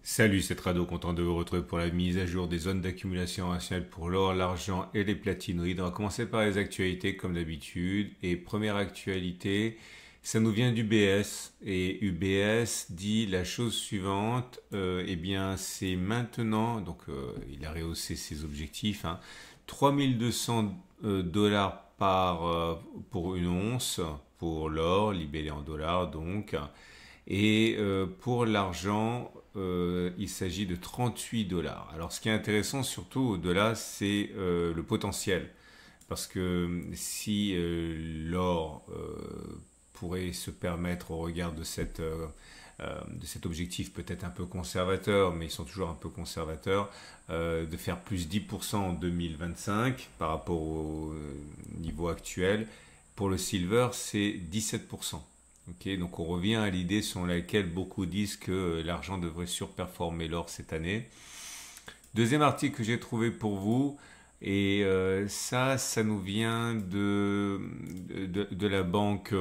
Salut, c'est Rado, content de vous retrouver pour la mise à jour des zones d'accumulation rationnelle pour l'or, l'argent et les platineries. On va commencer par les actualités comme d'habitude. Et première actualité, ça nous vient d'UBS. Et UBS dit la chose suivante, eh bien c'est maintenant, donc il a rehaussé ses objectifs, 3200 dollars pour une once, pour l'or, libellé en dollars donc. Et pour l'argent, il s'agit de 38 dollars. Alors ce qui est intéressant surtout au-delà, c'est le potentiel. Parce que si l'or pourrait se permettre au regard de cet objectif peut-être un peu conservateur, mais ils sont toujours un peu conservateurs, de faire plus 10% en 2025 par rapport au niveau actuel, pour le silver, c'est 17%. Ok, donc on revient à l'idée selon laquelle beaucoup disent que l'argent devrait surperformer l'or cette année. Deuxième article que j'ai trouvé pour vous, et ça nous vient de la banque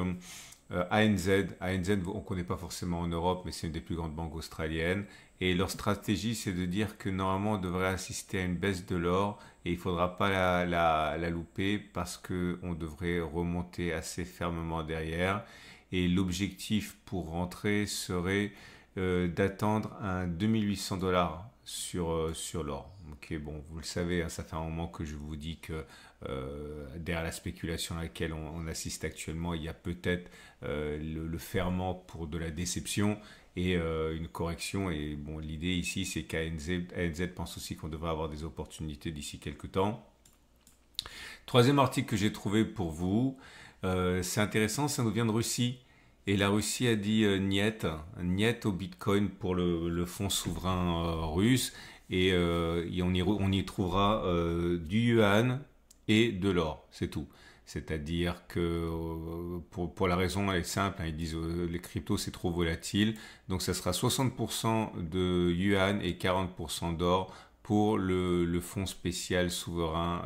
ANZ. ANZ, on ne connaît pas forcément en Europe, mais c'est une des plus grandes banques australiennes. Et leur stratégie, c'est de dire que normalement, on devrait assister à une baisse de l'or et il ne faudra pas la louper parce qu'on devrait remonter assez fermement derrière. Et l'objectif pour rentrer serait d'attendre un 2800 dollars sur l'or. Ok, bon, vous le savez, ça fait un moment que je vous dis que derrière la spéculation à laquelle on assiste actuellement, il y a peut-être le ferment pour de la déception et une correction. Et bon, l'idée ici, c'est qu'ANZ pense aussi qu'on devrait avoir des opportunités d'ici quelques temps. Troisième article que j'ai trouvé pour vous, c'est intéressant, ça nous vient de Russie. Et la Russie a dit niet au Bitcoin pour le fonds souverain russe. Et on y trouvera du yuan et de l'or, c'est tout. C'est-à-dire que pour la raison, elle est simple, ils disent les cryptos c'est trop volatile. Donc ça sera 60% de yuan et 40% d'or pour le fonds spécial souverain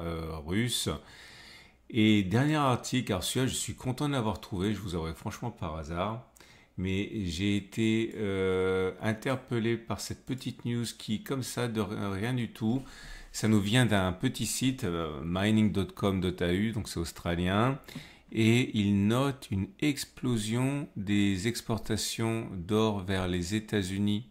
russe. Et dernier article, alors celui-là, je suis content de l'avoir trouvé, je vous aurais franchement par hasard, mais j'ai été interpellé par cette petite news qui, comme ça, de rien du tout, ça nous vient d'un petit site, mining.com.au, donc c'est australien, et il note une explosion des exportations d'or vers les États-Unis.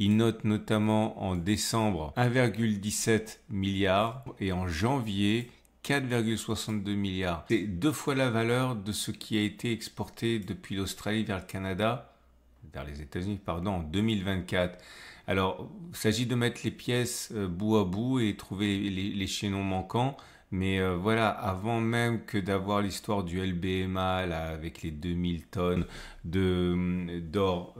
Il note notamment en décembre 1,17 milliard et en janvier 4,62 milliards. C'est deux fois la valeur de ce qui a été exporté depuis l'Australie vers le Canada, vers les États-Unis, pardon, en 2024. Alors, il s'agit de mettre les pièces bout à bout et trouver les chaînons manquants. Mais voilà, avant même que d'avoir l'histoire du LBMA là, avec les 2000 tonnes d'or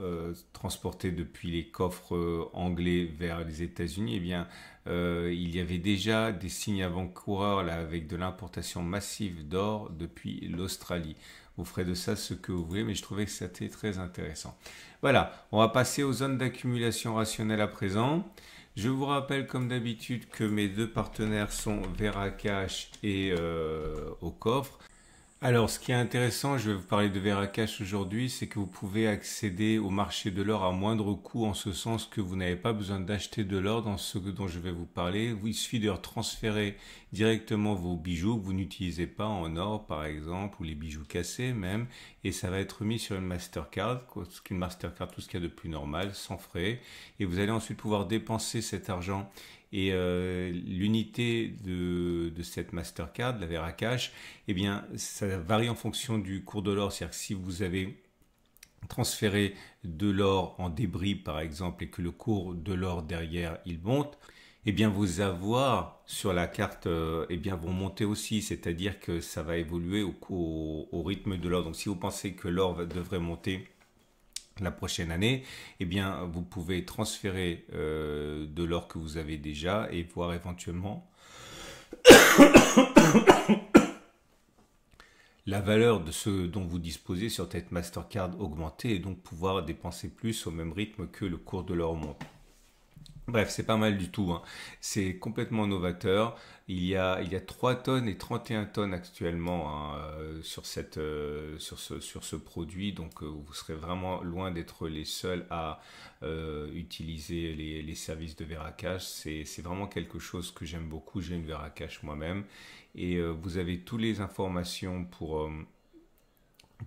transportées depuis les coffres anglais vers les États-Unis, eh bien, il y avait déjà des signes avant-coureurs là, avec de l'importation massive d'or depuis l'Australie. Vous ferez de ça ce que vous voulez, mais je trouvais que c'était très intéressant. Voilà, on va passer aux zones d'accumulation rationnelle à présent. Je vous rappelle comme d'habitude que mes deux partenaires sont Veracash et Au Coffre. Alors, ce qui est intéressant, je vais vous parler de Veracash aujourd'hui, c'est que vous pouvez accéder au marché de l'or à moindre coût, en ce sens que vous n'avez pas besoin d'acheter de l'or dans ce dont je vais vous parler. Il suffit de transférer directement vos bijoux que vous n'utilisez pas en or, par exemple, ou les bijoux cassés même, et ça va être mis sur une Mastercard, une Mastercard, tout ce qu'il y a de plus normal, sans frais, et vous allez ensuite pouvoir dépenser cet argent. Et l'unité de cette Mastercard, la Veracash, eh bien, ça varie en fonction du cours de l'or. C'est-à-dire que si vous avez transféré de l'or en débris, par exemple, et que le cours de l'or derrière, il monte, eh bien, vos avoirs sur la carte eh bien, vont monter aussi. C'est-à-dire que ça va évoluer au rythme de l'or. Donc, si vous pensez que l'or devrait monter la prochaine année, eh bien, vous pouvez transférer de l'or que vous avez déjà et voir éventuellement la valeur de ce dont vous disposez sur cette Mastercard augmenter et donc pouvoir dépenser plus au même rythme que le cours de l'or monte. Bref, c'est pas mal du tout, hein. C'est complètement novateur. Il y a 3 tonnes et 31 tonnes actuellement, hein, sur ce produit. Donc, vous serez vraiment loin d'être les seuls à utiliser les services de Veracache. C'est vraiment quelque chose que j'aime beaucoup. J'ai une Veracache moi-même. Et vous avez toutes les informations pour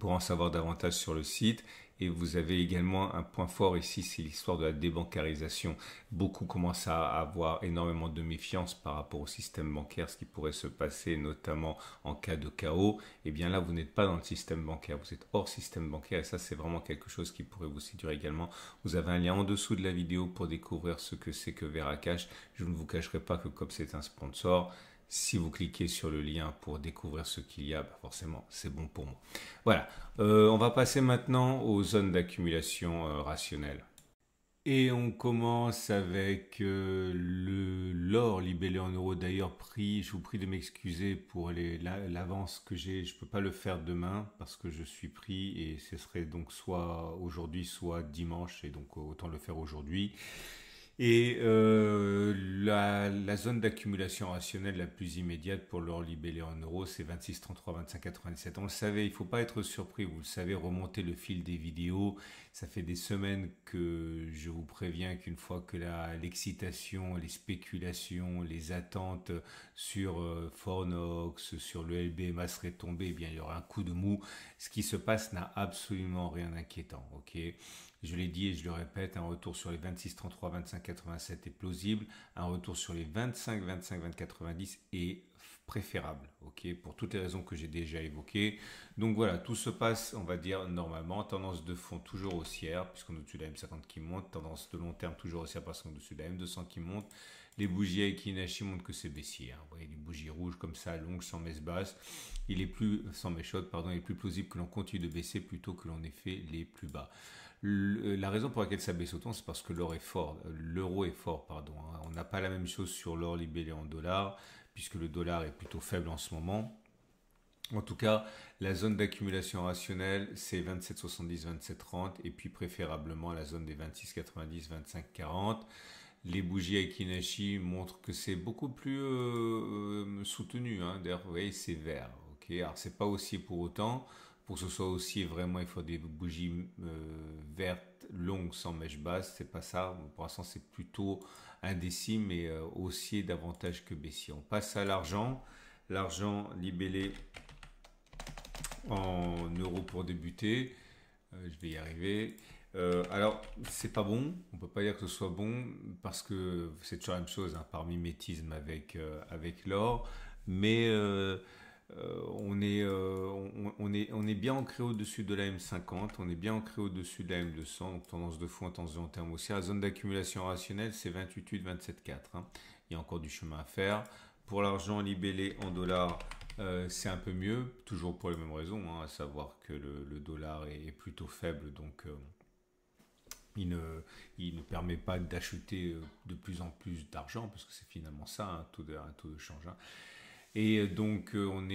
en savoir davantage sur le site. Et vous avez également un point fort ici, c'est l'histoire de la débancarisation. Beaucoup commencent à avoir énormément de méfiance par rapport au système bancaire, ce qui pourrait se passer notamment en cas de chaos. Et bien là, vous n'êtes pas dans le système bancaire, vous êtes hors système bancaire et ça, c'est vraiment quelque chose qui pourrait vous séduire également. Vous avez un lien en dessous de la vidéo pour découvrir ce que c'est que Veracache. Je ne vous cacherai pas que comme c'est un sponsor, si vous cliquez sur le lien pour découvrir ce qu'il y a, bah forcément, c'est bon pour moi. Voilà. On va passer maintenant aux zones d'accumulation rationnelle. Et on commence avec l'or libellé en euros. D'ailleurs, je vous prie de m'excuser pour l'avance que j'ai. Je ne peux pas le faire demain parce que je suis pris et ce serait donc soit aujourd'hui, soit dimanche. Et donc autant le faire aujourd'hui. Et la zone d'accumulation rationnelle la plus immédiate pour l'or libellé en euros, c'est 26, 33, 25, 97. On le savait, il ne faut pas être surpris, vous le savez, remonter le fil des vidéos. Ça fait des semaines que je vous préviens qu'une fois que l'excitation, les spéculations, les attentes sur Fornox, sur le LBMA seraient tombées, eh bien, il y aura un coup de mou. Ce qui se passe n'a absolument rien d'inquiétant, ok? Je l'ai dit et je le répète, un retour sur les 26, 33, 25, 87 est plausible. Un retour sur les 25, 25, 20, 90 est préférable, ok, pour toutes les raisons que j'ai déjà évoquées. Donc voilà, tout se passe, on va dire, normalement. Tendance de fond toujours haussière, puisqu'on est au-dessus de la M50 qui monte. Tendance de long terme toujours haussière, parce qu'on est au-dessus de la M200 qui monte. Les bougies Aiki montrent que c'est baissier, hein. Vous voyez, les bougies rouges comme ça, longues, sans mèche basse. Sans mèche haute, pardon, il est plus plausible que l'on continue de baisser plutôt que l'on ait fait les plus bas. La raison pour laquelle ça baisse autant, c'est parce que l'or est fort, l'euro est fort, pardon, hein. On n'a pas la même chose sur l'or libellé en dollars, puisque le dollar est plutôt faible en ce moment. En tout cas, la zone d'accumulation rationnelle, c'est 27,70, 27,30, et puis préférablement la zone des 26,90, 25,40. Les bougies Aiki montrent que c'est beaucoup plus soutenu, hein. D'ailleurs, vous voyez, c'est vert. Ok, alors c'est pas haussier pour autant. Pour que ce soit haussier, vraiment, il faut des bougies vertes, longues, sans mèche basse. C'est pas ça. Pour l'instant, c'est plutôt indécis, mais haussier davantage que baissier. On passe à l'argent. L'argent libellé en euros pour débuter. Je vais y arriver. Alors, c'est pas bon. On peut pas dire que ce soit bon parce que c'est toujours la même chose, hein, par mimétisme avec l'or. Mais on est bien ancré au-dessus de la M50, on est bien ancré au-dessus de la M200, donc tendance de fond, tendance de long terme aussi. La zone d'accumulation rationnelle, c'est 28,8, 27,4, hein. Il y a encore du chemin à faire. Pour l'argent libellé en dollars, c'est un peu mieux, toujours pour les mêmes raisons, hein, à savoir que le dollar est plutôt faible, donc il ne permet pas d'acheter de plus en plus d'argent, parce que c'est finalement ça, un taux de change, hein. Et donc on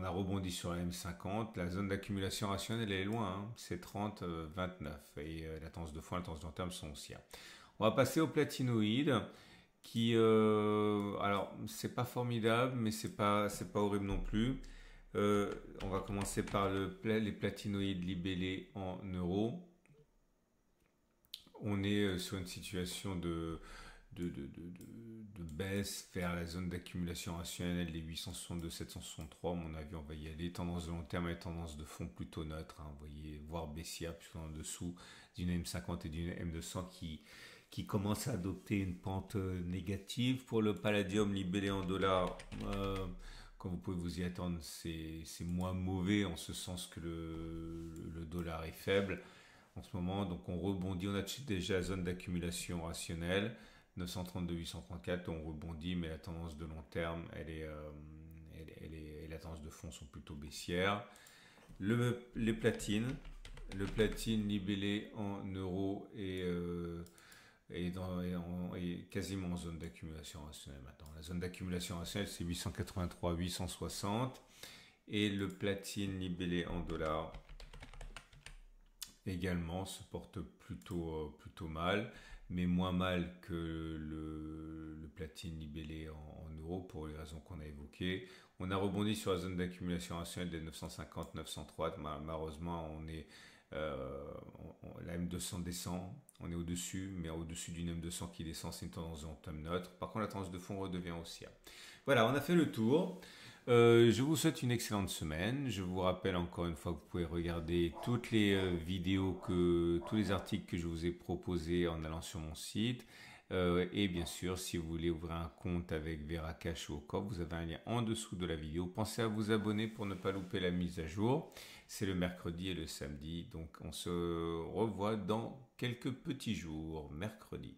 a rebondi sur la M50. La zone d'accumulation rationnelle elle est loin, hein. C'est 30, 29. Et la tendance de fond et la tendance de long terme sont haussières. On va passer au platinoïde qui, alors c'est pas formidable, mais c'est pas horrible non plus. On va commencer par les platinoïdes libellés en euros. On est sur une situation de baisse vers la zone d'accumulation rationnelle des 862, 763. À mon avis, on va y aller. Tendance de long terme et tendance de fond plutôt neutre, hein. Vous voyez, voire baissière, puisqu'on est en dessous d'une M50 et d'une M200 qui commence à adopter une pente négative. Pour le palladium libellé en dollars, comme vous pouvez vous y attendre, c'est moins mauvais en ce sens que le dollar est faible en ce moment. Donc on rebondit, on a déjà la zone d'accumulation rationnelle. 932, 834, on rebondit, mais la tendance de long terme, et la tendance de fond sont plutôt baissières. Les platines, le platine libellé en euros est quasiment en zone d'accumulation rationnelle maintenant. La zone d'accumulation rationnelle, c'est 883, 860. Et le platine libellé en dollars également se porte plutôt mal, mais moins mal que le platine libellé en euros pour les raisons qu'on a évoquées. On a rebondi sur la zone d'accumulation rationnelle des 950-903. Malheureusement, la M200 descend, on est au-dessus, mais au-dessus d'une M200 qui descend, c'est une tendance de long-terme neutre. Par contre, la tendance de fond redevient haussière. Voilà, on a fait le tour. Je vous souhaite une excellente semaine. Je vous rappelle encore une fois que vous pouvez regarder toutes les vidéos, tous les articles que je vous ai proposés en allant sur mon site. Et bien sûr, si vous voulez ouvrir un compte avec Veracash ou Corp, vous avez un lien en dessous de la vidéo. Pensez à vous abonner pour ne pas louper la mise à jour. C'est le mercredi et le samedi. Donc on se revoit dans quelques petits jours, mercredi.